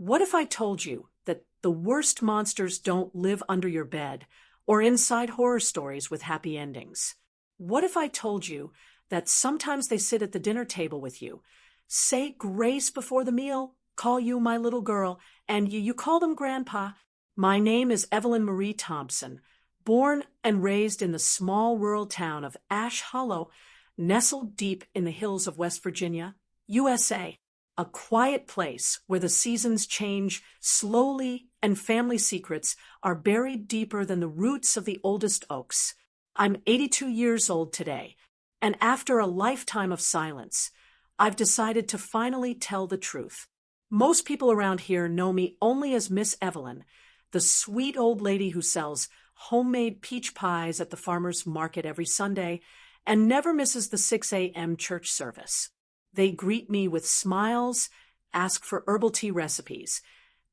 What if I told you that the worst monsters don't live under your bed or inside horror stories with happy endings? What if I told you that sometimes they sit at the dinner table with you, say grace before the meal, call you my little girl, and you call them grandpa? My name is Evelyn Marie Thompson, born and raised in the small rural town of Ash Hollow, nestled deep in the hills of West Virginia, USA. A quiet place where the seasons change slowly and family secrets are buried deeper than the roots of the oldest oaks. I'm 82 years old today, and after a lifetime of silence, I've decided to finally tell the truth. Most people around here know me only as Miss Evelyn, the sweet old lady who sells homemade peach pies at the farmer's market every Sunday and never misses the 6 a.m. church service. They greet me with smiles, ask for herbal tea recipes,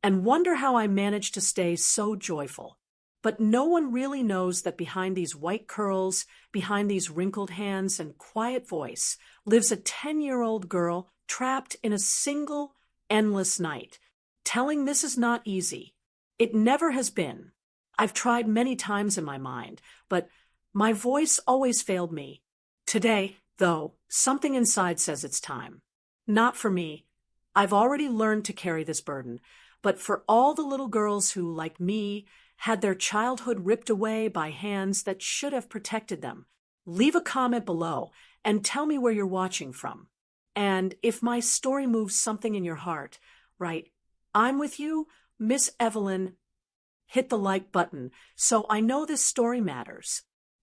and wonder how I manage to stay so joyful. But no one really knows that behind these white curls, behind these wrinkled hands and quiet voice, lives a 10-year-old girl trapped in a single, endless night, telling this is not easy. It never has been. I've tried many times in my mind, but my voice always failed me. Today, though, something inside says it's time. Not for me. I've already learned to carry this burden, but for all the little girls who, like me, had their childhood ripped away by hands that should have protected them. Leave a comment below and tell me where you're watching from. And if my story moves something in your heart, right, I'm with you, Miss Evelyn. Hit the like button so I know this story matters.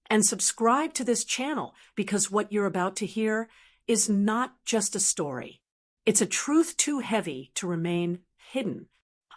And subscribe to this channel because what you're about to hear is not just a story. It's a truth too heavy to remain hidden.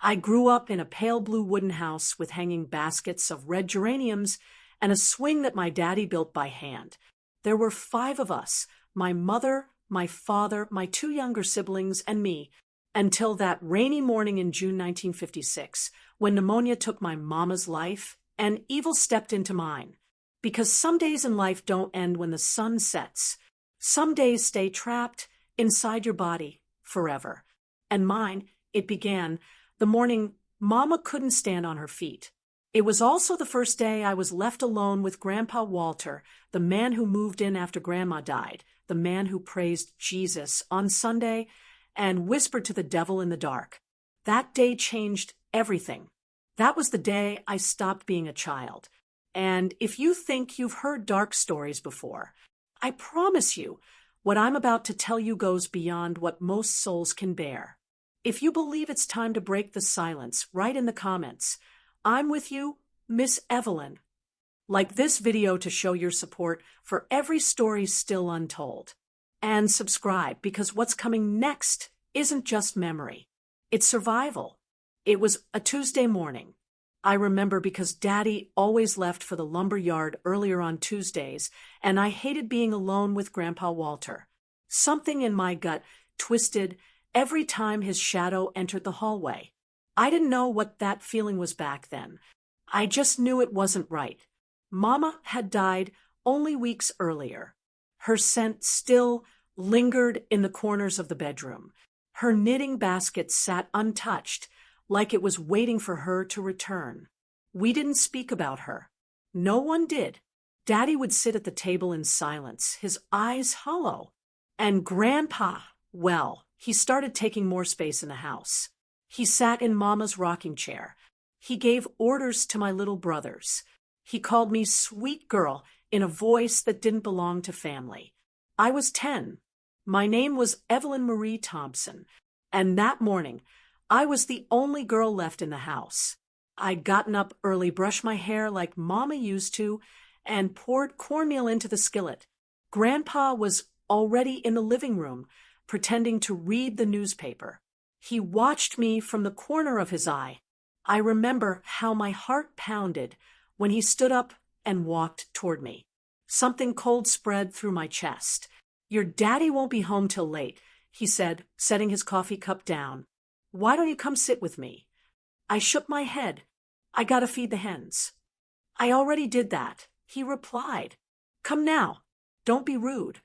I grew up in a pale blue wooden house with hanging baskets of red geraniums and a swing that my daddy built by hand. There were 5 of us, my mother, my father, my 2 younger siblings, and me, until that rainy morning in June 1956, when pneumonia took my mama's life and evil stepped into mine. Because some days in life don't end when the sun sets. Some days stay trapped inside your body forever. And mine, it began the morning Mama couldn't stand on her feet. It was also the first day I was left alone with Grandpa Walter, the man who moved in after Grandma died, the man who praised Jesus on Sunday and whispered to the devil in the dark. That day changed everything. That was the day I stopped being a child. And if you think you've heard dark stories before, I promise you, what I'm about to tell you goes beyond what most souls can bear. If you believe it's time to break the silence, write in the comments, I'm with you, Miss Evelyn. Like this video to show your support for every story still untold. And subscribe because what's coming next isn't just memory. It's survival. It was a Tuesday morning. I remember because Daddy always left for the lumber yard earlier on Tuesdays, and I hated being alone with Grandpa Walter. Something in my gut twisted every time his shadow entered the hallway. I didn't know what that feeling was back then. I just knew it wasn't right. Mama had died only weeks earlier. Her scent still lingered in the corners of the bedroom. Her knitting basket sat untouched, like it was waiting for her to return. We didn't speak about her. No one did. Daddy would sit at the table in silence, his eyes hollow. And Grandpa, well, he started taking more space in the house. He sat in Mama's rocking chair. He gave orders to my little brothers. He called me sweet girl in a voice that didn't belong to family. I was 10. My name was Evelyn Marie Thompson. And that morning, I was the only girl left in the house. I'd gotten up early, brushed my hair like Mama used to, and poured cornmeal into the skillet. Grandpa was already in the living room, pretending to read the newspaper. He watched me from the corner of his eye. I remember how my heart pounded when he stood up and walked toward me. Something cold spread through my chest. Your daddy won't be home till late, he said, setting his coffee cup down. Why don't you come sit with me? I shook my head. I gotta feed the hens. I already did that, he replied. Come now. Don't be rude.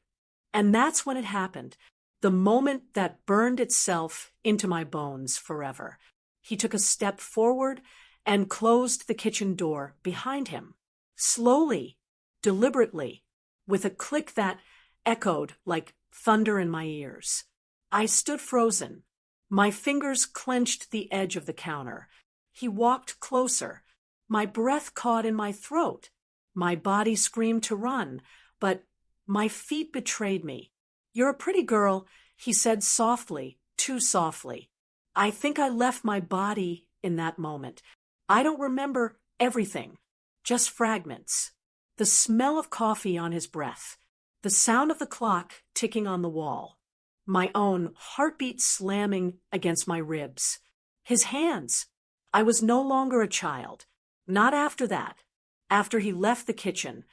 And that's when it happened. the moment that burned itself into my bones forever. He took a step forward and closed the kitchen door behind him. Slowly, deliberately, with a click that echoed like thunder in my ears. I stood frozen. My fingers clenched the edge of the counter. He walked closer. My breath caught in my throat. My body screamed to run, but my feet betrayed me. "You're a pretty girl," he said softly, too softly. I think I left my body in that moment. I don't remember everything, just fragments. The smell of coffee on his breath, the sound of the clock ticking on the wall, my own heartbeat slamming against my ribs. His hands. I was no longer a child. Not after that. After he left the kitchen,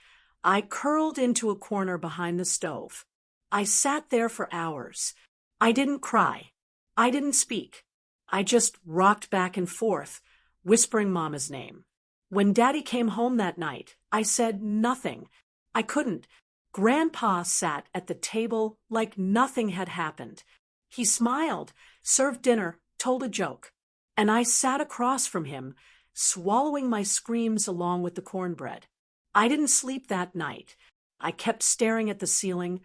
I curled into a corner behind the stove. I sat there for hours. I didn't cry. I didn't speak. I just rocked back and forth, whispering Mama's name. When Daddy came home that night, I said nothing. I couldn't. Grandpa sat at the table like nothing had happened. He smiled, served dinner, told a joke. And I sat across from him, swallowing my screams along with the cornbread. I didn't sleep that night. I kept staring at the ceiling,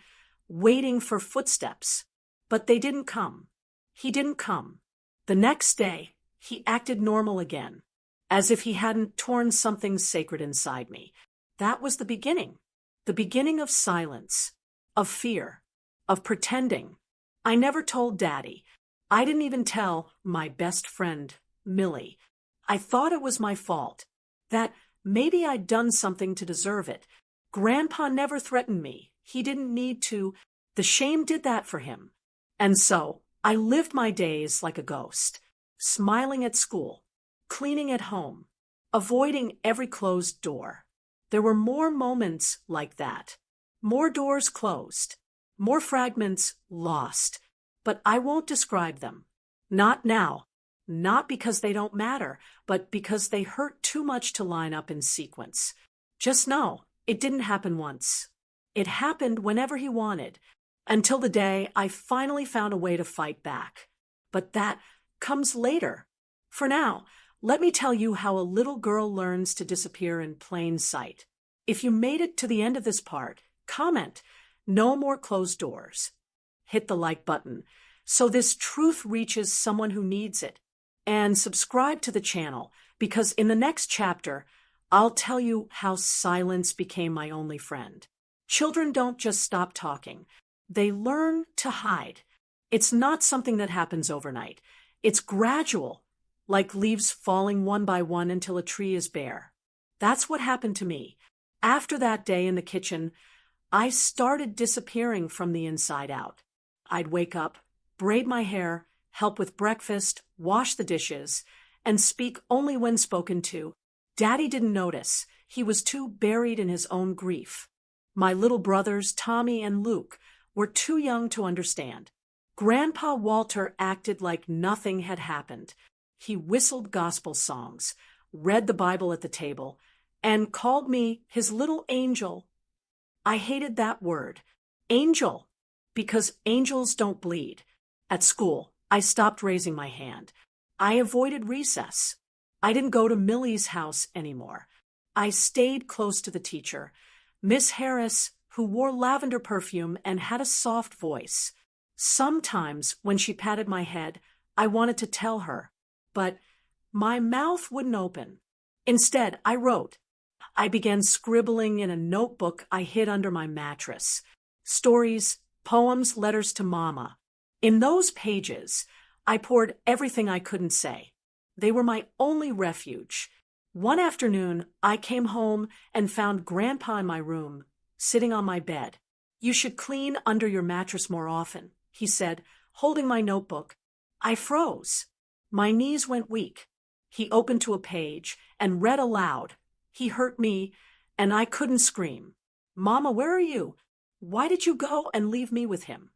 waiting for footsteps. But they didn't come. He didn't come. The next day, he acted normal again, as if he hadn't torn something sacred inside me. That was the beginning of silence, of fear, of pretending. I never told Daddy. I didn't even tell my best friend, Millie. I thought it was my fault, that maybe I'd done something to deserve it. Grandpa never threatened me. He didn't need to. The shame did that for him. And so I lived my days like a ghost, smiling at school, cleaning at home, avoiding every closed door. There were more moments like that, more doors closed, more fragments lost, but I won't describe them. Not now, not because they don't matter, but because they hurt too much to line up in sequence. Just know, it didn't happen once. It happened whenever he wanted, until the day I finally found a way to fight back. But that comes later. For now, let me tell you how a little girl learns to disappear in plain sight. If you made it to the end of this part, comment, "No more closed doors." Hit the like button so this truth reaches someone who needs it. And subscribe to the channel, because in the next chapter, I'll tell you how silence became my only friend. Children don't just stop talking. They learn to hide. It's not something that happens overnight. It's gradual, like leaves falling one by one until a tree is bare. That's what happened to me. After that day in the kitchen, I started disappearing from the inside out. I'd wake up, braid my hair, help with breakfast, wash the dishes, and speak only when spoken to. Daddy didn't notice. He was too buried in his own grief. My little brothers, Tommy and Luke, were too young to understand. Grandpa Walter acted like nothing had happened. He whistled gospel songs, read the Bible at the table, and called me his little angel. I hated that word, angel, because angels don't bleed. At school, I stopped raising my hand. I avoided recess. I didn't go to Millie's house anymore. I stayed close to the teacher, Miss Harris, who wore lavender perfume and had a soft voice. Sometimes, when she patted my head, I wanted to tell her, but my mouth wouldn't open. Instead, I wrote. I began scribbling in a notebook I hid under my mattress. Stories, poems, letters to Mama. In those pages, I poured everything I couldn't say. They were my only refuge. One afternoon, I came home and found Grandpa in my room, sitting on my bed. "You should clean under your mattress more often," he said, holding my notebook. I froze. My knees went weak. He opened to a page and read aloud. He hurt me, and I couldn't scream. "Mama, where are you? Why did you go and leave me with him?"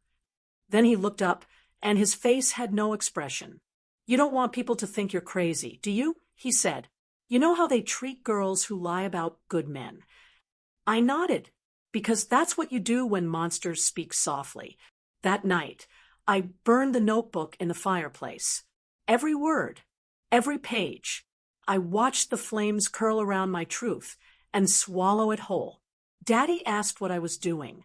Then he looked up, and his face had no expression. "You don't want people to think you're crazy, do you?" he said. "You know how they treat girls who lie about good men." I nodded, because that's what you do when monsters speak softly. That night, I burned the notebook in the fireplace. Every word, every page. I watched the flames curl around my truth and swallow it whole. Daddy asked what I was doing.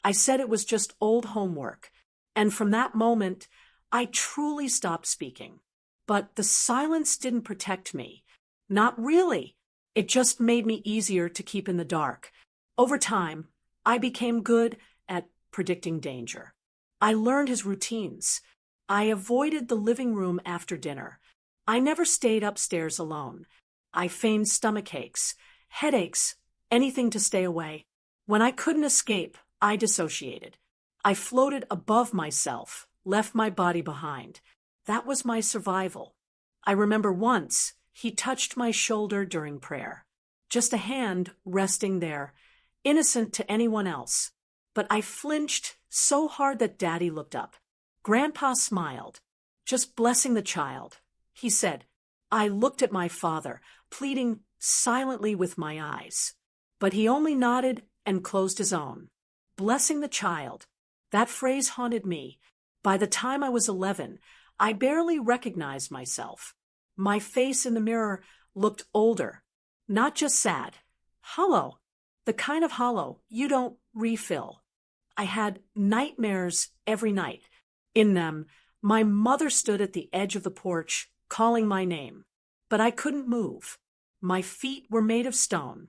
I said it was just old homework. And from that moment, I truly stopped speaking. But the silence didn't protect me. Not really. It just made me easier to keep in the dark. Over time, I became good at predicting danger. I learned his routines. I avoided the living room after dinner. I never stayed upstairs alone. I feigned stomach aches, headaches, anything to stay away. When I couldn't escape, I dissociated. I floated above myself, left my body behind. That was my survival. I remember once he touched my shoulder during prayer. Just a hand resting there, innocent to anyone else. But I flinched so hard that Daddy looked up. Grandpa smiled, just blessing the child. He said, I looked at my father, pleading silently with my eyes. But he only nodded and closed his own. Blessing the child. That phrase haunted me. By the time I was 11, I barely recognized myself. My face in the mirror looked older, not just sad, hollow, the kind of hollow you don't refill. I had nightmares every night. In them, my mother stood at the edge of the porch, calling my name. But I couldn't move. My feet were made of stone.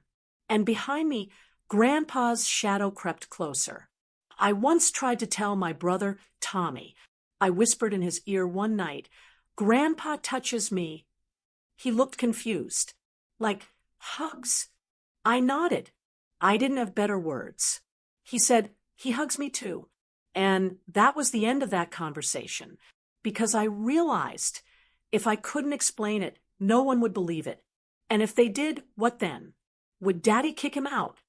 And behind me, Grandpa's shadow crept closer. I once tried to tell my brother, Tommy. I whispered in his ear one night, Grandpa touches me. He looked confused. Like, hugs? I nodded. I didn't have better words. He said, he hugs me too. And that was the end of that conversation, because I realized if I couldn't explain it, no one would believe it. And if they did, what then? Would Daddy kick him out?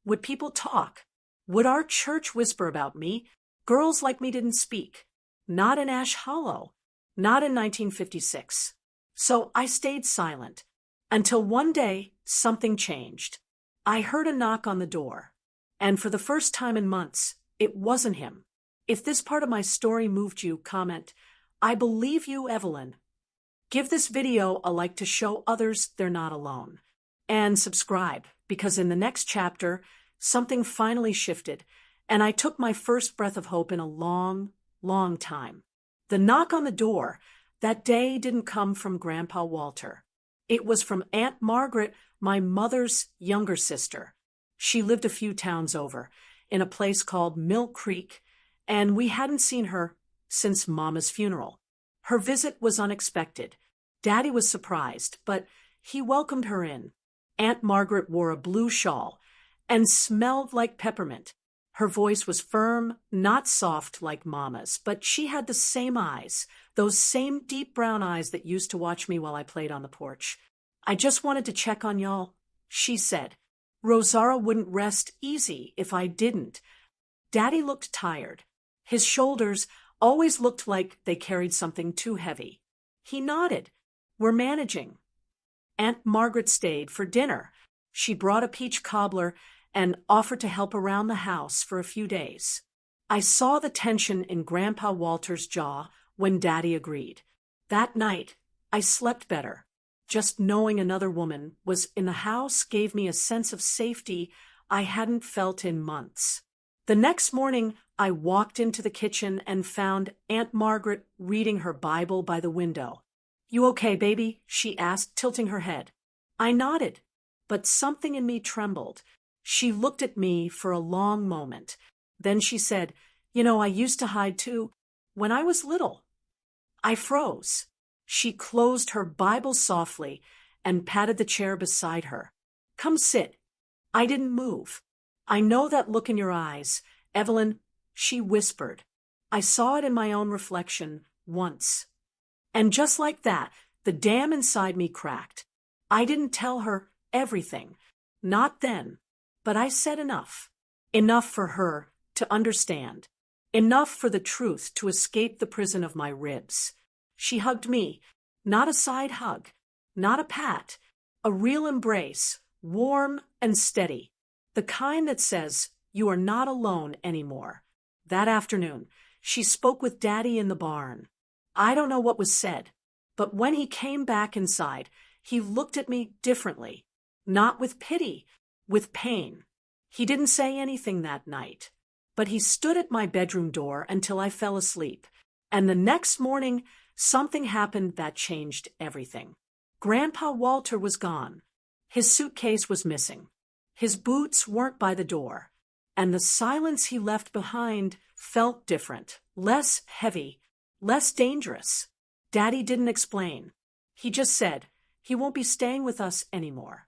Would people talk? Would our church whisper about me? Girls like me didn't speak. Not in Ash Hollow. Not in 1956. So I stayed silent. Until one day, something changed. I heard a knock on the door. And for the first time in months, it wasn't him. If this part of my story moved you, comment, I believe you, Evelyn. Give this video a like to show others they're not alone. And subscribe, because in the next chapter, something finally shifted, and I took my first breath of hope in a long, long time. The knock on the door that day didn't come from Grandpa Walter. It was from Aunt Margaret, my mother's younger sister. She lived a few towns over, in a place called Mill Creek, and we hadn't seen her since Mama's funeral. Her visit was unexpected. Daddy was surprised, but he welcomed her in. Aunt Margaret wore a blue shawl and smelled like peppermint. Her voice was firm, not soft like Mama's, but she had the same eyes, those same deep brown eyes that used to watch me while I played on the porch. I just wanted to check on y'all, she said. Rosara wouldn't rest easy if I didn't. Daddy looked tired. His shoulders always looked like they carried something too heavy. He nodded. We're managing. Aunt Margaret stayed for dinner. She brought a peach cobbler and offered to help around the house for a few days. I saw the tension in Grandpa Walter's jaw when Daddy agreed. That night, I slept better. Just knowing another woman was in the house gave me a sense of safety I hadn't felt in months. The next morning, I walked into the kitchen and found Aunt Margaret reading her Bible by the window. You okay, baby? She asked, tilting her head. I nodded, but something in me trembled. She looked at me for a long moment. Then she said, I used to hide too, when I was little. I froze. She closed her Bible softly and patted the chair beside her. Come sit. I didn't move. I know that look in your eyes, Evelyn, she whispered. I saw it in my own reflection once. And just like that, the dam inside me cracked. I didn't tell her everything. Not then. But I said enough. Enough for her to understand. Enough for the truth to escape the prison of my ribs. She hugged me, not a side hug, not a pat, a real embrace, warm and steady, the kind that says, you are not alone anymore. That afternoon, She spoke with Daddy in the barn. I don't know what was said, but when he came back inside, he looked at me differently. Not with pity, with pain. He didn't say anything that night, but he stood at my bedroom door until I fell asleep. And the next morning, something happened that changed everything. Grandpa Walter was gone. His suitcase was missing. His boots weren't by the door. And the silence he left behind felt different, less heavy, less dangerous. Daddy didn't explain. He just said, he won't be staying with us anymore.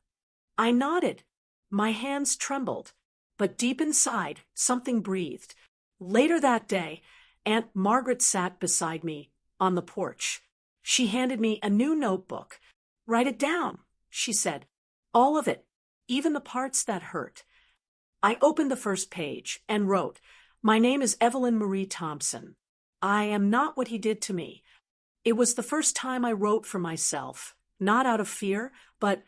I nodded. My hands trembled, but deep inside, something breathed. Later that day, Aunt Margaret sat beside me on the porch. She handed me a new notebook. Write it down, she said. All of it, even the parts that hurt. I opened the first page and wrote, "My name is Evelyn Marie Thompson. I am not what he did to me." It was the first time I wrote for myself, not out of fear, but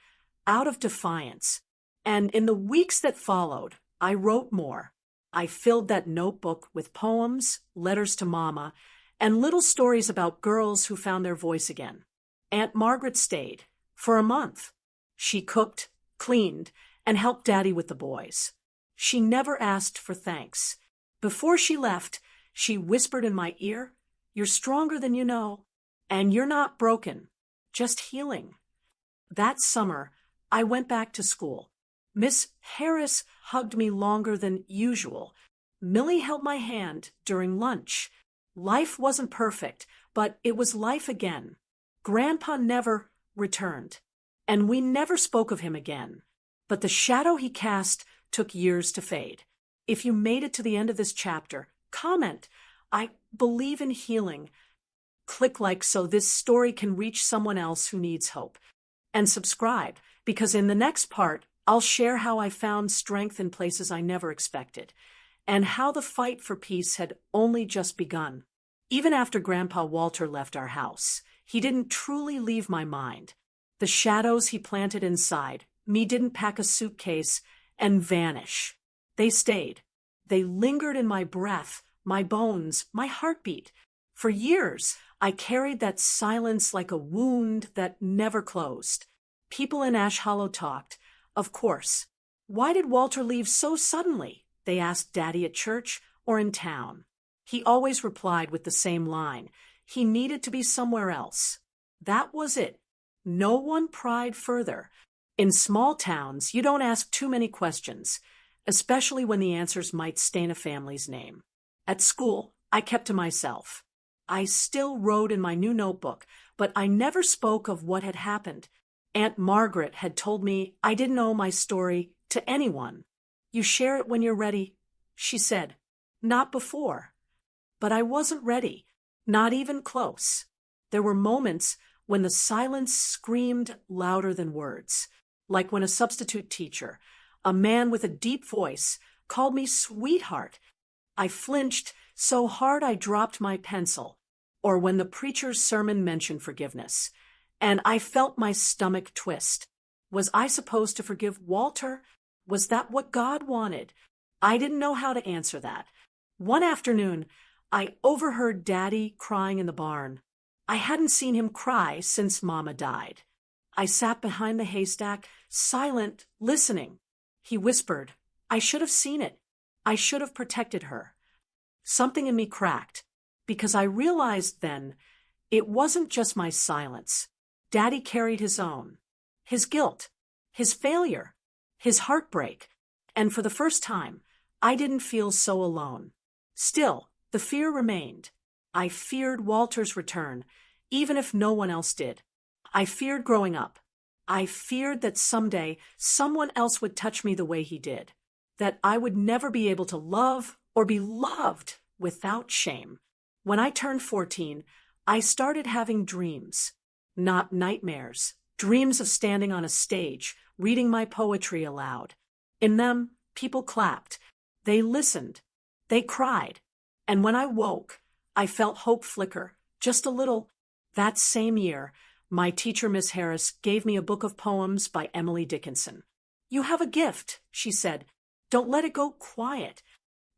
out of defiance. And in the weeks that followed, I wrote more. I filled that notebook with poems, letters to Mama, and little stories about girls who found their voice again. Aunt Margaret stayed for a month. She cooked, cleaned, and helped Daddy with the boys. She never asked for thanks. Before she left, she whispered in my ear, "You're stronger than you know, and you're not broken, just healing." That summer, I went back to school. Miss Harris hugged me longer than usual. Millie held my hand during lunch. Life wasn't perfect, but it was life again. Grandpa never returned, and we never spoke of him again. But the shadow he cast took years to fade. If you made it to the end of this chapter, comment, "I believe in healing." Click like so this story can reach someone else who needs hope. And subscribe, because in the next part, I'll share how I found strength in places I never expected, and how the fight for peace had only just begun. Even after Grandpa Walter left our house, he didn't truly leave my mind. The shadows he planted inside me didn't pack a suitcase and vanish. They stayed. They lingered in my breath, my bones, my heartbeat. For years, I carried that silence like a wound that never closed. People in Ash Hollow talked. Of course. Why did Walter leave so suddenly? They asked Daddy at church or in town. He always replied with the same line. He needed to be somewhere else. That was it. No one pried further. In small towns, you don't ask too many questions, especially when the answers might stain a family's name. At school, I kept to myself. I still wrote in my new notebook, but I never spoke of what had happened. Aunt Margaret had told me I didn't owe my story to anyone. "You share it when you're ready," she said. Not before. But I wasn't ready, not even close. There were moments when the silence screamed louder than words, like when a substitute teacher, a man with a deep voice, called me sweetheart. I flinched so hard I dropped my pencil, or when the preacher's sermon mentioned forgiveness, and I felt my stomach twist. Was I supposed to forgive Walter? Was that what God wanted? I didn't know how to answer that. One afternoon, I overheard Daddy crying in the barn. I hadn't seen him cry since Mama died. I sat behind the haystack, silent, listening. He whispered, "I should have seen it. I should have protected her." Something in me cracked, because I realized then it wasn't just my silence. Daddy carried his own, his guilt, his failure, his heartbreak, and for the first time, I didn't feel so alone. Still, the fear remained. I feared Walter's return, even if no one else did. I feared growing up. I feared that someday someone else would touch me the way he did, that I would never be able to love or be loved without shame. When I turned 14, I started having dreams. Not nightmares, dreams of standing on a stage, reading my poetry aloud. In them, people clapped. They listened. They cried. And when I woke, I felt hope flicker, just a little. That same year, my teacher, Miss Harris, gave me a book of poems by Emily Dickinson. "You have a gift," she said. "Don't let it go quiet."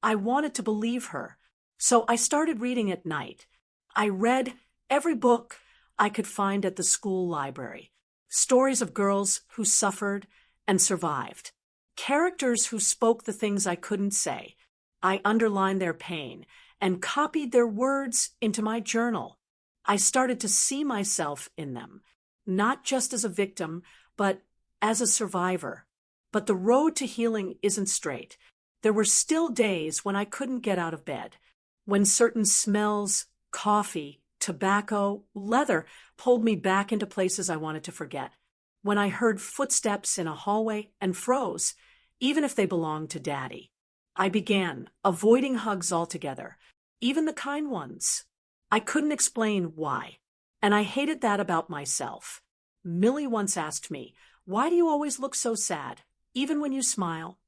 I wanted to believe her. So I started reading at night. I read every book I could find at the school library. Stories of girls who suffered and survived. Characters who spoke the things I couldn't say. I underlined their pain and copied their words into my journal. I started to see myself in them, not just as a victim, but as a survivor. But the road to healing isn't straight. There were still days when I couldn't get out of bed, when certain smells, coffee, tobacco, leather pulled me back into places I wanted to forget, when I heard footsteps in a hallway and froze, even if they belonged to Daddy. I began avoiding hugs altogether, even the kind ones. I couldn't explain why, and I hated that about myself. Millie once asked me, "Why do you always look so sad, even when you smile?"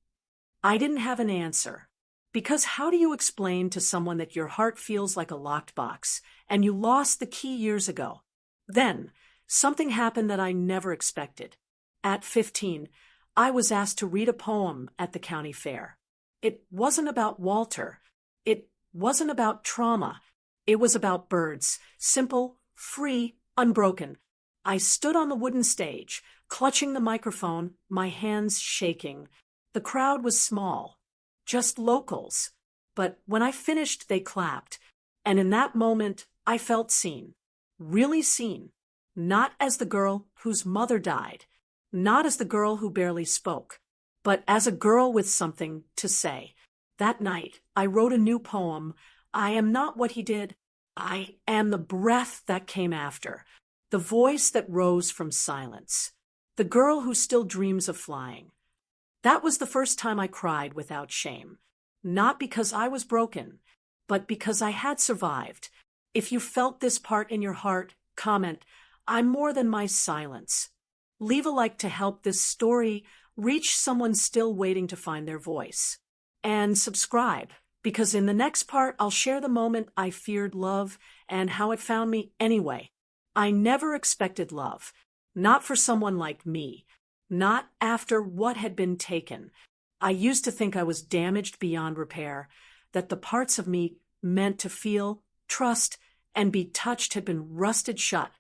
I didn't have an answer. Because how do you explain to someone that your heart feels like a locked box and you lost the key years ago? Then, something happened that I never expected. At 15, I was asked to read a poem at the county fair. It wasn't about Walter. It wasn't about trauma. It was about birds, simple, free, unbroken. I stood on the wooden stage, clutching the microphone, my hands shaking. The crowd was small, just locals. But when I finished, they clapped. And in that moment, I felt seen. Really seen. Not as the girl whose mother died. Not as the girl who barely spoke. But as a girl with something to say. That night, I wrote a new poem. I am not what he did. I am the breath that came after. The voice that rose from silence. The girl who still dreams of flying. That was the first time I cried without shame. Not because I was broken, but because I had survived. If you felt this part in your heart, comment, "I'm more than my silence." Leave a like to help this story reach someone still waiting to find their voice. And subscribe, because in the next part, I'll share the moment I feared love and how it found me anyway. I never expected love, not for someone like me. Not after what had been taken. I used to think I was damaged beyond repair, that the parts of me meant to feel, trust, and be touched had been rusted shut.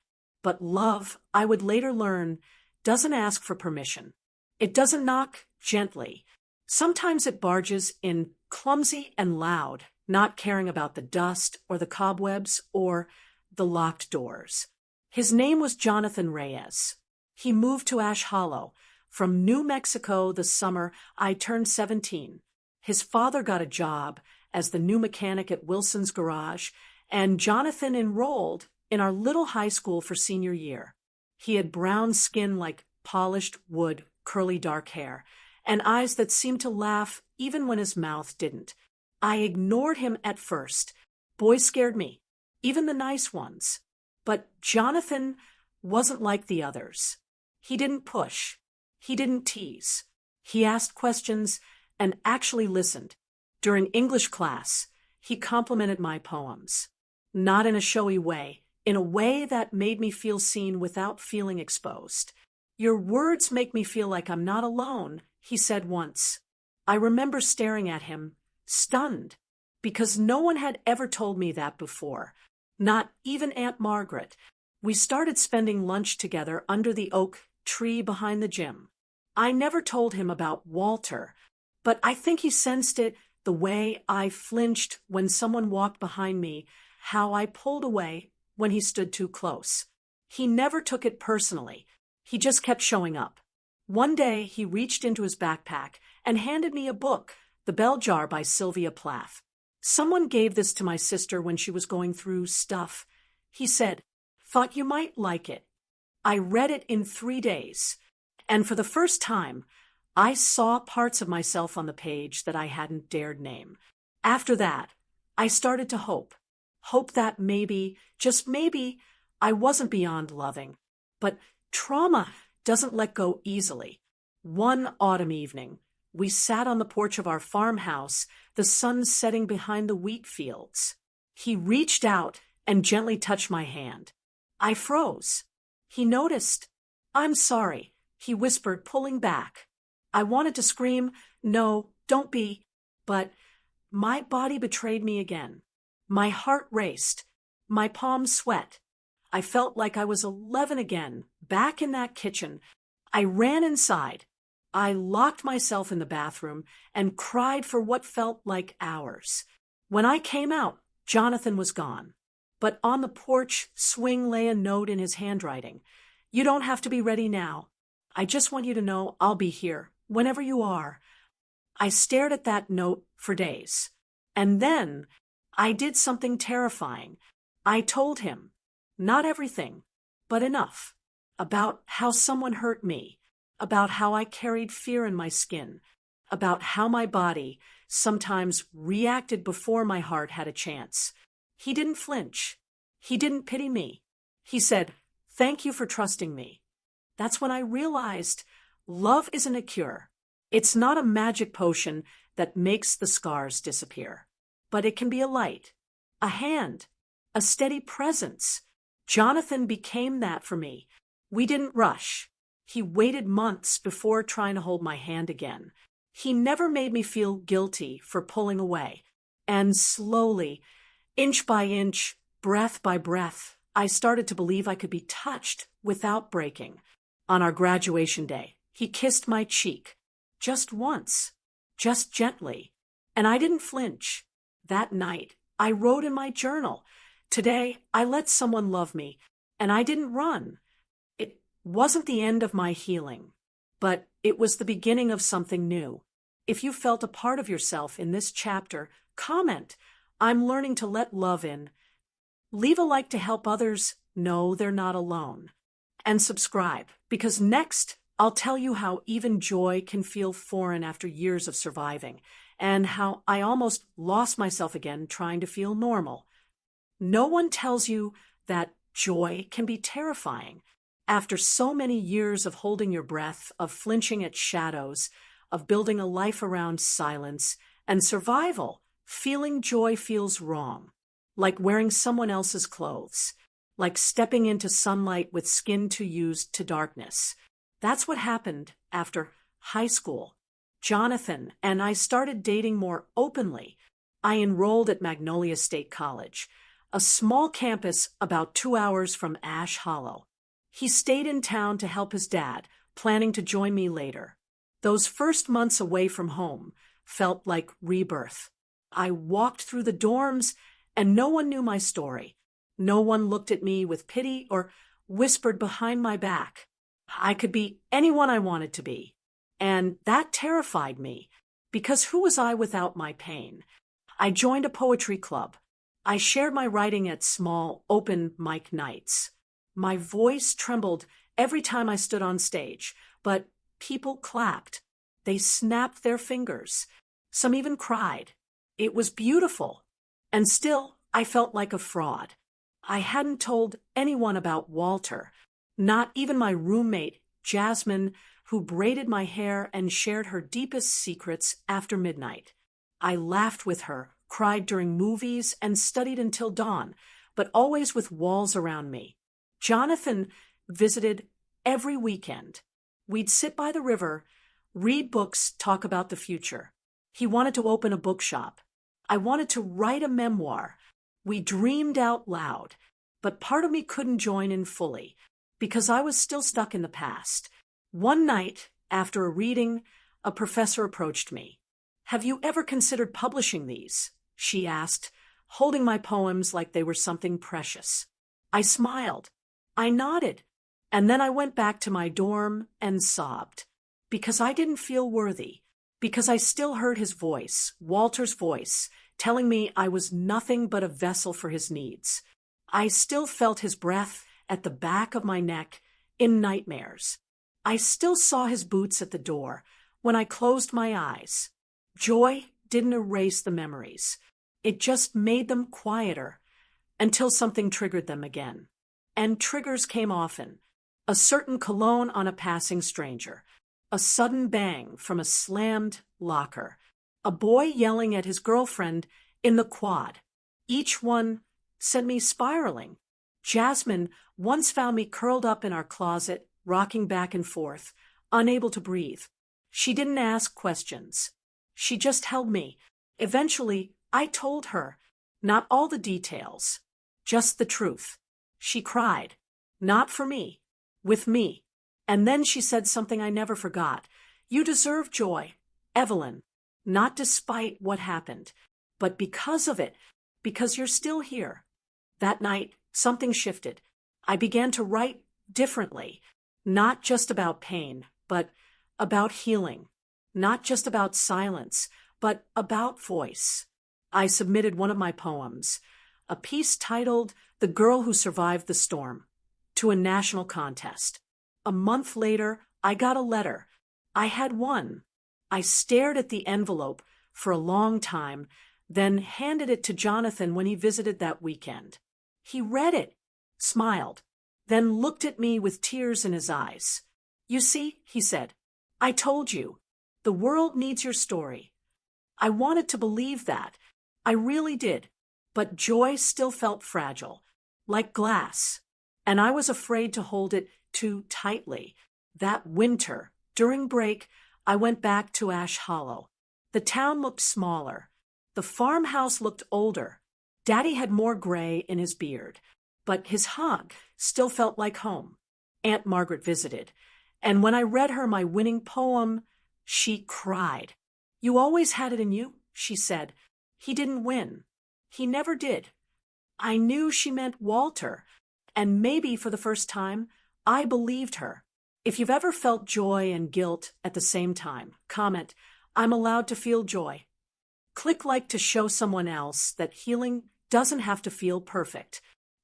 But love, I would later learn, doesn't ask for permission. It doesn't knock gently. Sometimes it barges in clumsy and loud, not caring about the dust or the cobwebs or the locked doors. His name was Jonathan Reyes. He moved to Ash Hollow from New Mexico the summer I turned 17. His father got a job as the new mechanic at Wilson's Garage, and Jonathan enrolled in our little high school for senior year. He had brown skin like polished wood, curly dark hair, and eyes that seemed to laugh even when his mouth didn't. I ignored him at first. Boys scared me, even the nice ones. But Jonathan wasn't like the others. He didn't push. He didn't tease. He asked questions and actually listened. During English class, he complimented my poems. Not in a showy way, in a way that made me feel seen without feeling exposed. "Your words make me feel like I'm not alone," he said once. I remember staring at him, stunned, because no one had ever told me that before. Not even Aunt Margaret. We started spending lunch together under the oak tree behind the gym. I never told him about Walter, but I think he sensed it the way I flinched when someone walked behind me, how I pulled away when he stood too close. He never took it personally. He just kept showing up. One day, he reached into his backpack and handed me a book, The Bell Jar by Sylvia Plath. "Someone gave this to my sister when she was going through stuff," he said. "Thought you might like it." I read it in 3 days, and for the first time, I saw parts of myself on the page that I hadn't dared name. After that, I started to hope. Hope that maybe, just maybe, I wasn't beyond loving. But trauma doesn't let go easily. One autumn evening, we sat on the porch of our farmhouse, the sun setting behind the wheat fields. He reached out and gently touched my hand. I froze. He noticed. "I'm sorry," he whispered, pulling back. I wanted to scream, "No, don't be," but my body betrayed me again. My heart raced. My palms sweat. I felt like I was 11 again, back in that kitchen. I ran inside. I locked myself in the bathroom and cried for what felt like hours. When I came out, Jonathan was gone. But on the porch swing lay a note in his handwriting. You don't have to be ready now. I just want you to know I'll be here, whenever you are. I stared at that note for days. And then I did something terrifying. I told him, not everything, but enough, about how someone hurt me, about how I carried fear in my skin, about how my body sometimes reacted before my heart had a chance. He didn't flinch. He didn't pity me. He said, "Thank you for trusting me." That's when I realized love isn't a cure. It's not a magic potion that makes the scars disappear. But it can be a light, a hand, a steady presence. Jonathan became that for me. We didn't rush. He waited months before trying to hold my hand again. He never made me feel guilty for pulling away. And slowly, inch by inch, breath by breath, I started to believe I could be touched without breaking. On our graduation day, he kissed my cheek. Just once. Just gently. And I didn't flinch. That night, I wrote in my journal, "Today, I let someone love me, and I didn't run." It wasn't the end of my healing, but it was the beginning of something new. If you felt a part of yourself in this chapter, comment, "I'm learning to let love in." Leave a like to help others know they're not alone. And subscribe, because next, I'll tell you how even joy can feel foreign after years of surviving, and how I almost lost myself again trying to feel normal. No one tells you that joy can be terrifying. After so many years of holding your breath, of flinching at shadows, of building a life around silence and survival, feeling joy feels wrong. Like wearing someone else's clothes. Like stepping into sunlight with skin too used to darkness. That's what happened after high school. Jonathan and I started dating more openly. I enrolled at Magnolia State College, a small campus about 2 hours from Ash Hollow. He stayed in town to help his dad, planning to join me later. Those first months away from home felt like rebirth. I walked through the dorms, and no one knew my story. No one looked at me with pity or whispered behind my back. I could be anyone I wanted to be. And that terrified me, because who was I without my pain? I joined a poetry club. I shared my writing at small, open mic nights. My voice trembled every time I stood on stage, but people clapped. They snapped their fingers. Some even cried. It was beautiful. And still, I felt like a fraud. I hadn't told anyone about Walter, not even my roommate, Jasmine, who braided my hair and shared her deepest secrets after midnight. I laughed with her, cried during movies, and studied until dawn, but always with walls around me. Jonathan visited every weekend. We'd sit by the river, read books, talk about the future. He wanted to open a bookshop. I wanted to write a memoir. We dreamed out loud, but part of me couldn't join in fully, because I was still stuck in the past. One night, after a reading, a professor approached me. "Have you ever considered publishing these?" she asked, holding my poems like they were something precious. I smiled. I nodded. And then I went back to my dorm and sobbed. Because I didn't feel worthy. Because I still heard his voice, Walter's voice, telling me I was nothing but a vessel for his needs. I still felt his breath at the back of my neck in nightmares. I still saw his boots at the door when I closed my eyes. Joy didn't erase the memories. It just made them quieter until something triggered them again. And triggers came often. A certain cologne on a passing stranger. A sudden bang from a slammed locker. A boy yelling at his girlfriend in the quad. Each one sent me spiraling. Jasmine once found me curled up in our closet, rocking back and forth, unable to breathe. She didn't ask questions. She just held me. Eventually, I told her, Not all the details, just the truth. She cried. Not for me. With me. And then she said something I never forgot. You deserve joy, Evelyn. Not despite what happened, but because of it, because you're still here. That night, something shifted. I began to write differently, not just about pain, but about healing. Not just about silence, but about voice. I submitted one of my poems, a piece titled The Girl Who Survived the Storm, to a national contest. A month later, I got a letter. I had won. I stared at the envelope for a long time, then handed it to Jonathan when he visited that weekend. He read it, smiled, then looked at me with tears in his eyes. You see, he said, I told you. The world needs your story. I wanted to believe that. I really did. But joy still felt fragile, like glass, and I was afraid to hold it too tightly. That winter, during break, I went back to Ash Hollow. The town looked smaller. The farmhouse looked older. Daddy had more gray in his beard, but his hug still felt like home. Aunt Margaret visited, and when I read her my winning poem, she cried. You always had it in you, she said. He didn't win. He never did. I knew she meant Walter, and maybe for the first time, I believed her. If you've ever felt joy and guilt at the same time, comment, I'm allowed to feel joy. Click like to show someone else that healing doesn't have to feel perfect.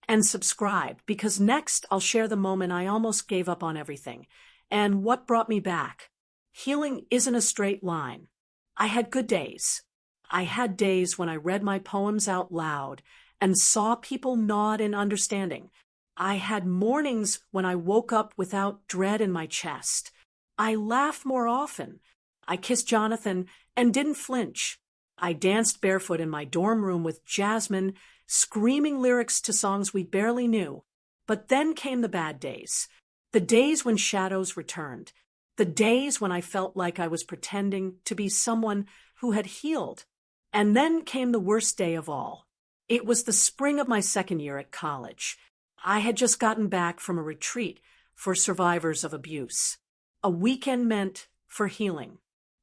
And subscribe, because next I'll share the moment I almost gave up on everything and what brought me back. Healing isn't a straight line. I had good days. I had days when I read my poems out loud and saw people nod in understanding. I had mornings when I woke up without dread in my chest. I laughed more often. I kissed Jonathan and didn't flinch. I danced barefoot in my dorm room with Jasmine, screaming lyrics to songs we barely knew. But then came the bad days. The days when shadows returned. The days when I felt like I was pretending to be someone who had healed. And then came the worst day of all. It was the spring of my second year at college. I had just gotten back from a retreat for survivors of abuse. A weekend meant for healing.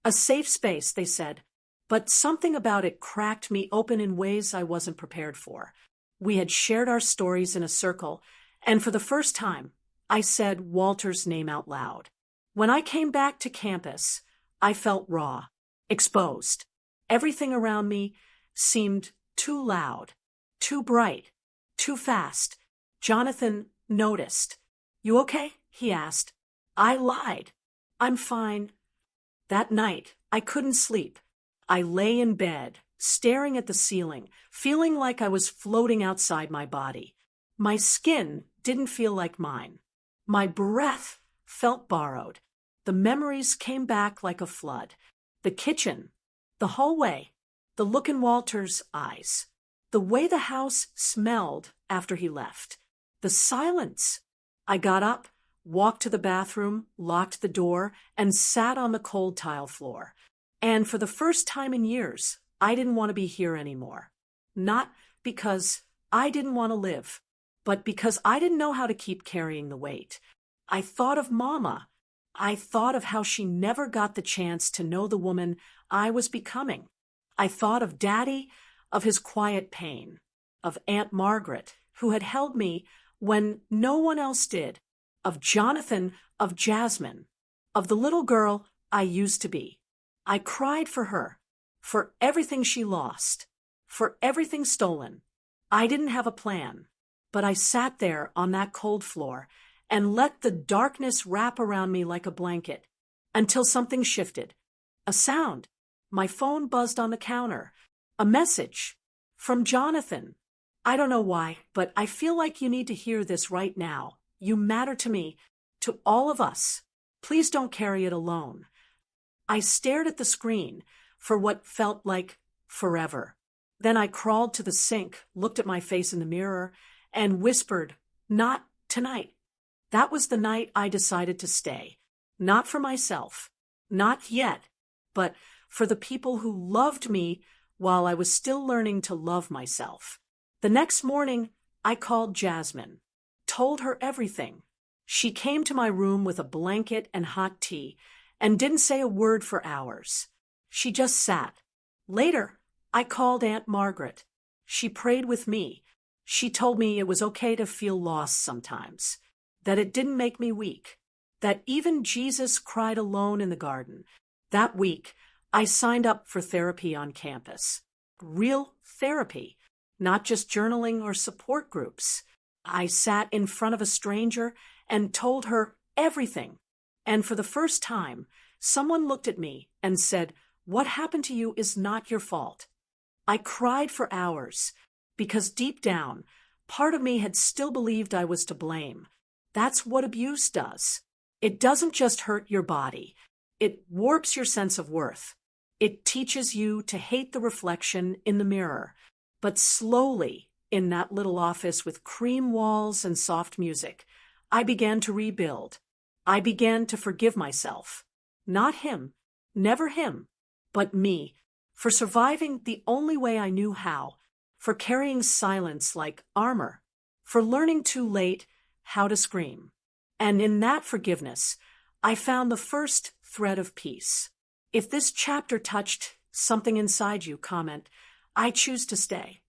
A safe space, they said, but something about it cracked me open in ways I wasn't prepared for. We had shared our stories in a circle, and for the first time, I said Walter's name out loud. When I came back to campus, I felt raw, exposed. Everything around me seemed too loud, too bright, too fast. Jonathan noticed. You okay? He asked. I lied. I'm fine. That night, I couldn't sleep. I lay in bed, staring at the ceiling, feeling like I was floating outside my body. My skin didn't feel like mine. My breath felt borrowed. The memories came back like a flood. The kitchen, the hallway, the look in Walter's eyes, the way the house smelled after he left, the silence. I got up, walked to the bathroom, locked the door, and sat on the cold tile floor. And for the first time in years, I didn't want to be here anymore. Not because I didn't want to live, but because I didn't know how to keep carrying the weight. I thought of Mama. I thought of how she never got the chance to know the woman I was becoming. I thought of Daddy, of his quiet pain, of Aunt Margaret, who had held me when no one else did, of Jonathan, of Jasmine, of the little girl I used to be. I cried for her, for everything she lost, for everything stolen. I didn't have a plan, but I sat there on that cold floor and let the darkness wrap around me like a blanket until something shifted. A sound. My phone buzzed on the counter. A message from Jonathan. I don't know why, but I feel like you need to hear this right now. You matter to me, to all of us. Please don't carry it alone. I stared at the screen for what felt like forever. Then I crawled to the sink, looked at my face in the mirror, and whispered, "Not tonight." That was the night I decided to stay. Not for myself, not yet, but for the people who loved me while I was still learning to love myself. The next morning, I called Jasmine, told her everything. She came to my room with a blanket and hot tea and didn't say a word for hours. She just sat. Later, I called Aunt Margaret. She prayed with me. She told me it was okay to feel lost sometimes, that it didn't make me weak, that even Jesus cried alone in the garden. That week, I signed up for therapy on campus. Real therapy, not just journaling or support groups. I sat in front of a stranger and told her everything. And for the first time, someone looked at me and said, "What happened to you is not your fault." I cried for hours because deep down, part of me had still believed I was to blame. That's what abuse does. It doesn't just hurt your body. It warps your sense of worth. It teaches you to hate the reflection in the mirror. But slowly, in that little office with cream walls and soft music, I began to rebuild. I began to forgive myself. Not him, never him, but me, for surviving the only way I knew how, for carrying silence like armor, for learning too late how to scream. And in that forgiveness, I found the first thread of peace. If this chapter touched something inside you, comment, "I choose to stay."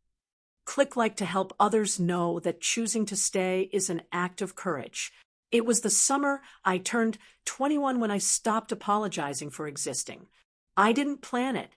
Click like to help others know that choosing to stay is an act of courage. It was the summer I turned 21 when I stopped apologizing for existing. I didn't plan it.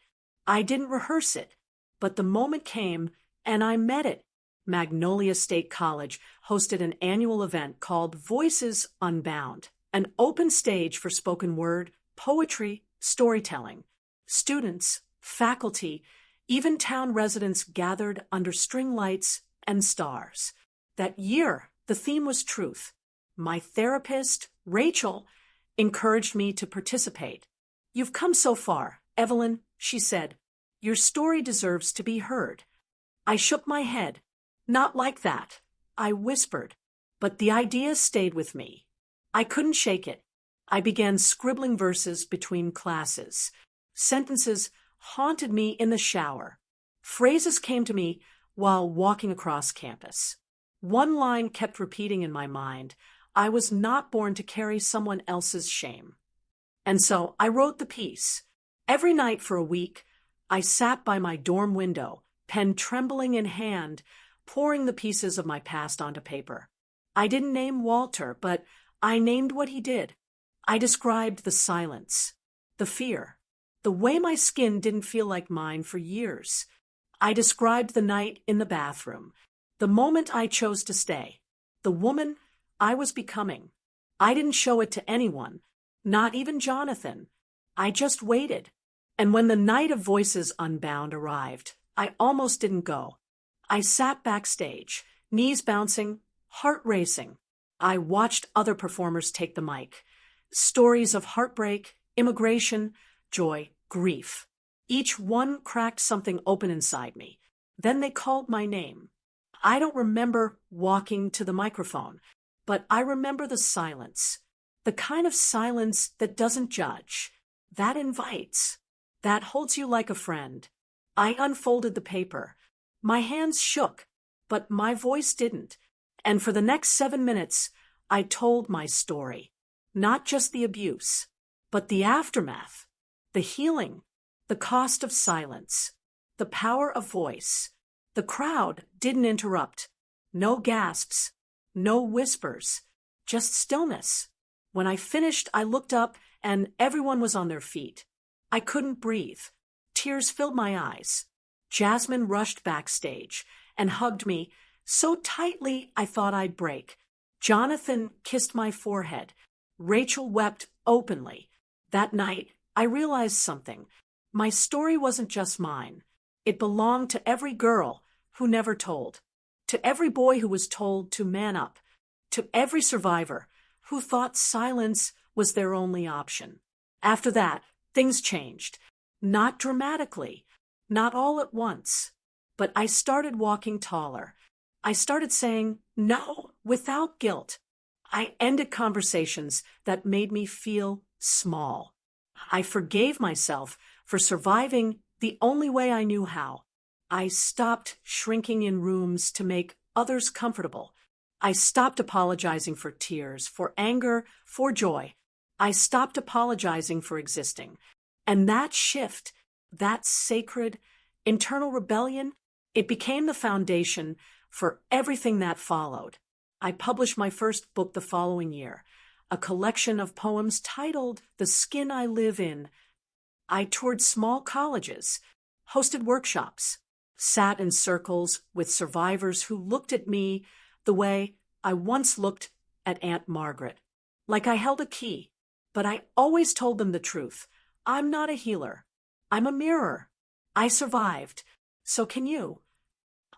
I didn't rehearse it. But the moment came, and I met it. Magnolia State College hosted an annual event called Voices Unbound, an open stage for spoken word, poetry, storytelling. Students, faculty, even town residents gathered under string lights and stars. That year, the theme was truth. My therapist, Rachel, encouraged me to participate. "You've come so far, Evelyn," she said. "Your story deserves to be heard." I shook my head. "Not like that," I whispered. But the idea stayed with me. I couldn't shake it. I began scribbling verses between classes. Sentences haunted me in the shower. Phrases came to me while walking across campus. One line kept repeating in my mind: I was not born to carry someone else's shame. And so I wrote the piece. Every night for a week, I sat by my dorm window, pen trembling in hand, pouring the pieces of my past onto paper. I didn't name Walter, but I named what he did. I described the silence, the fear, the way my skin didn't feel like mine for years. I described the night in the bathroom, the moment I chose to stay, the woman I was becoming. I didn't show it to anyone, not even Jonathan. I just waited. And when the night of Voices Unbound arrived, I almost didn't go. I sat backstage, knees bouncing, heart racing. I watched other performers take the mic. Stories of heartbreak, immigration, joy, grief. Each one cracked something open inside me. Then they called my name. I don't remember walking to the microphone, but I remember the silence. The kind of silence that doesn't judge, that invites, that holds you like a friend. I unfolded the paper. My hands shook, but my voice didn't. And for the next 7 minutes, I told my story. Not just the abuse, but the aftermath, the healing, the cost of silence, the power of voice. The crowd didn't interrupt. No gasps, no whispers, just stillness. When I finished, I looked up and everyone was on their feet. I couldn't breathe. Tears filled my eyes. Jasmine rushed backstage and hugged me so tightly I thought I'd break. Jonathan kissed my forehead. Rachel wept openly. That night, I realized something. My story wasn't just mine. It belonged to every girl who never told, to every boy who was told to man up, to every survivor who thought silence was their only option. After that, things changed. Not dramatically, not all at once, but I started walking taller. I started saying no without guilt. I ended conversations that made me feel small. I forgave myself for surviving the only way I knew how. I stopped shrinking in rooms to make others comfortable. I stopped apologizing for tears, for anger, for joy. I stopped apologizing for existing. And that shift, that sacred internal rebellion, it became the foundation for everything that followed. I published my first book the following year, a collection of poems titled The Skin I Live In. I toured small colleges, hosted workshops, sat in circles with survivors who looked at me the way I once looked at Aunt Margaret, like I held a key, but I always told them the truth. I'm not a healer. I'm a mirror. I survived. So can you.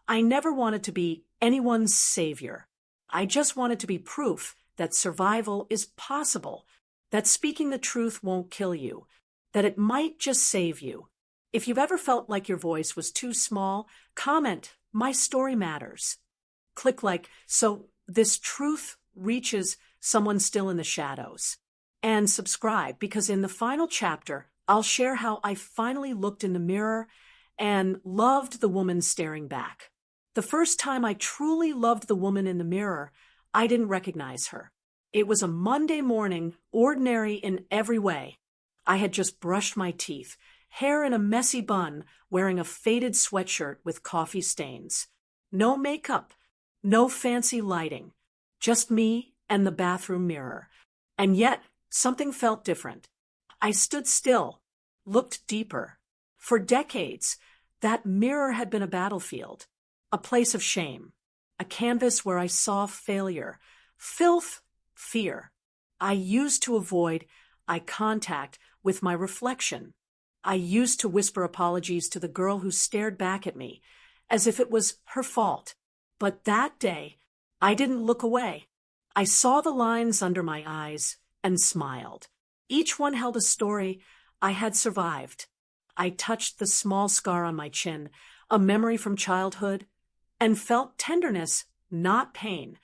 I never wanted to be anyone's savior. I just wanted to be proof that survival is possible, that speaking the truth won't kill you, that it might just save you. If you've ever felt like your voice was too small, comment, "My story matters." Click like, so this truth reaches someone still in the shadows. And subscribe, because in the final chapter, I'll share how I finally looked in the mirror and loved the woman staring back. The first time I truly loved the woman in the mirror, I didn't recognize her. It was a Monday morning, ordinary in every way. I had just brushed my teeth, hair in a messy bun, wearing a faded sweatshirt with coffee stains. No makeup, no fancy lighting, just me and the bathroom mirror. And yet, something felt different. I stood still, looked deeper. For decades, that mirror had been a battlefield, a place of shame, a canvas where I saw failure, filth, fear. I used to avoid eye contact with my reflection. I used to whisper apologies to the girl who stared back at me, as if it was her fault. But that day, I didn't look away. I saw the lines under my eyes and smiled. Each one held a story I had survived. I touched the small scar on my chin, a memory from childhood, and felt tenderness, not pain.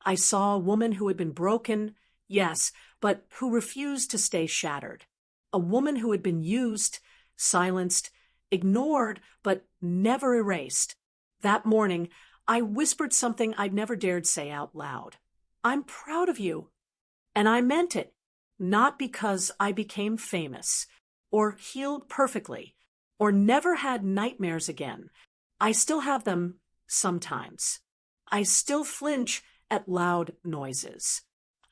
I saw a woman who had been broken, yes, but who refused to stay shattered. A woman who had been used, silenced, ignored, but never erased. That morning, I whispered something I'd never dared say out loud. "I'm proud of you." And I meant it, not because I became famous, or healed perfectly, or never had nightmares again. I still have them sometimes. I still flinch at loud noises.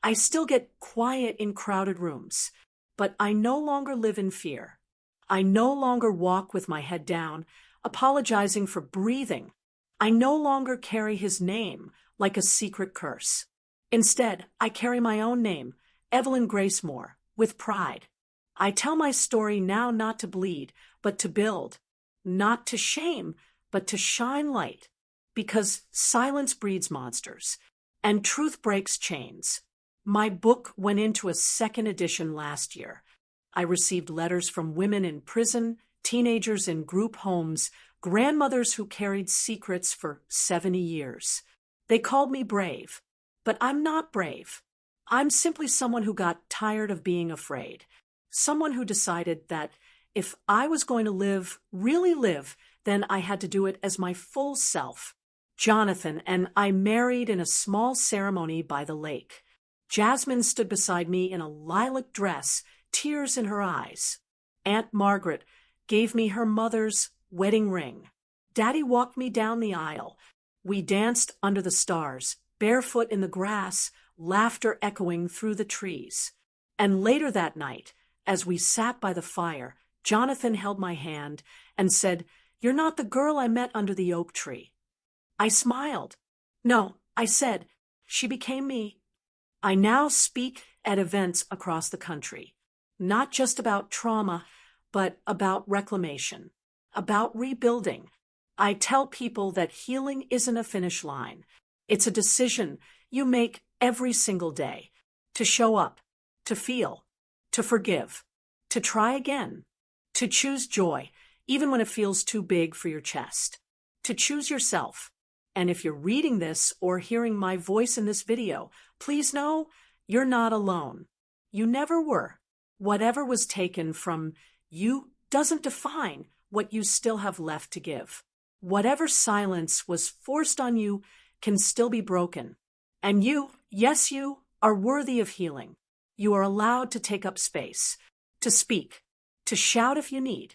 I still get quiet in crowded rooms, but I no longer live in fear. I no longer walk with my head down, apologizing for breathing. I no longer carry his name like a secret curse. Instead, I carry my own name, Evelyn Grace Moore, with pride. I tell my story now not to bleed, but to build, not to shame, but to shine light, because silence breeds monsters, and truth breaks chains. My book went into a second edition last year. I received letters from women in prison, teenagers in group homes, grandmothers who carried secrets for 70 years. They called me brave, but I'm not brave. I'm simply someone who got tired of being afraid. Someone who decided that if I was going to live, really live, then I had to do it as my full self. Jonathan and I married in a small ceremony by the lake. Jasmine stood beside me in a lilac dress, tears in her eyes. Aunt Margaret gave me her mother's wedding ring. Daddy walked me down the aisle. We danced under the stars, barefoot in the grass, laughter echoing through the trees. And later that night, as we sat by the fire, Jonathan held my hand and said, "You're not the girl I met under the oak tree." I smiled. "No," I said, "she became me." I now speak at events across the country, not just about trauma, but about reclamation, about rebuilding. I tell people that healing isn't a finish line. It's a decision you make every single day, to show up, to feel, to forgive, to try again, to choose joy, even when it feels too big for your chest, to choose yourself. And if you're reading this or hearing my voice in this video, please know you're not alone. You never were. Whatever was taken from you doesn't define what you still have left to give. Whatever silence was forced on you can still be broken. And you, yes, you, are worthy of healing. You are allowed to take up space, to speak, to shout if you need,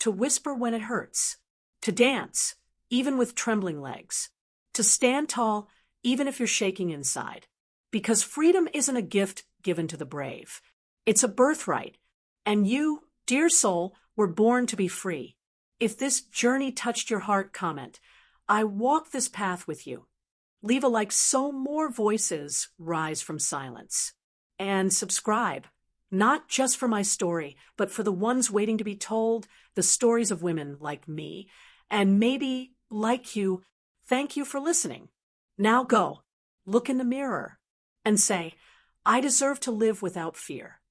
to whisper when it hurts, to dance, even with trembling legs, to stand tall, even if you're shaking inside. Because freedom isn't a gift given to the brave. It's a birthright. And you, dear soul, were born to be free. If this journey touched your heart, comment, "I walk this path with you." Leave a like so more voices rise from silence. And subscribe, not just for my story, but for the ones waiting to be told, the stories of women like me. And maybe, like you, thank you for listening. Now go, look in the mirror, and say, "I deserve to live without fear."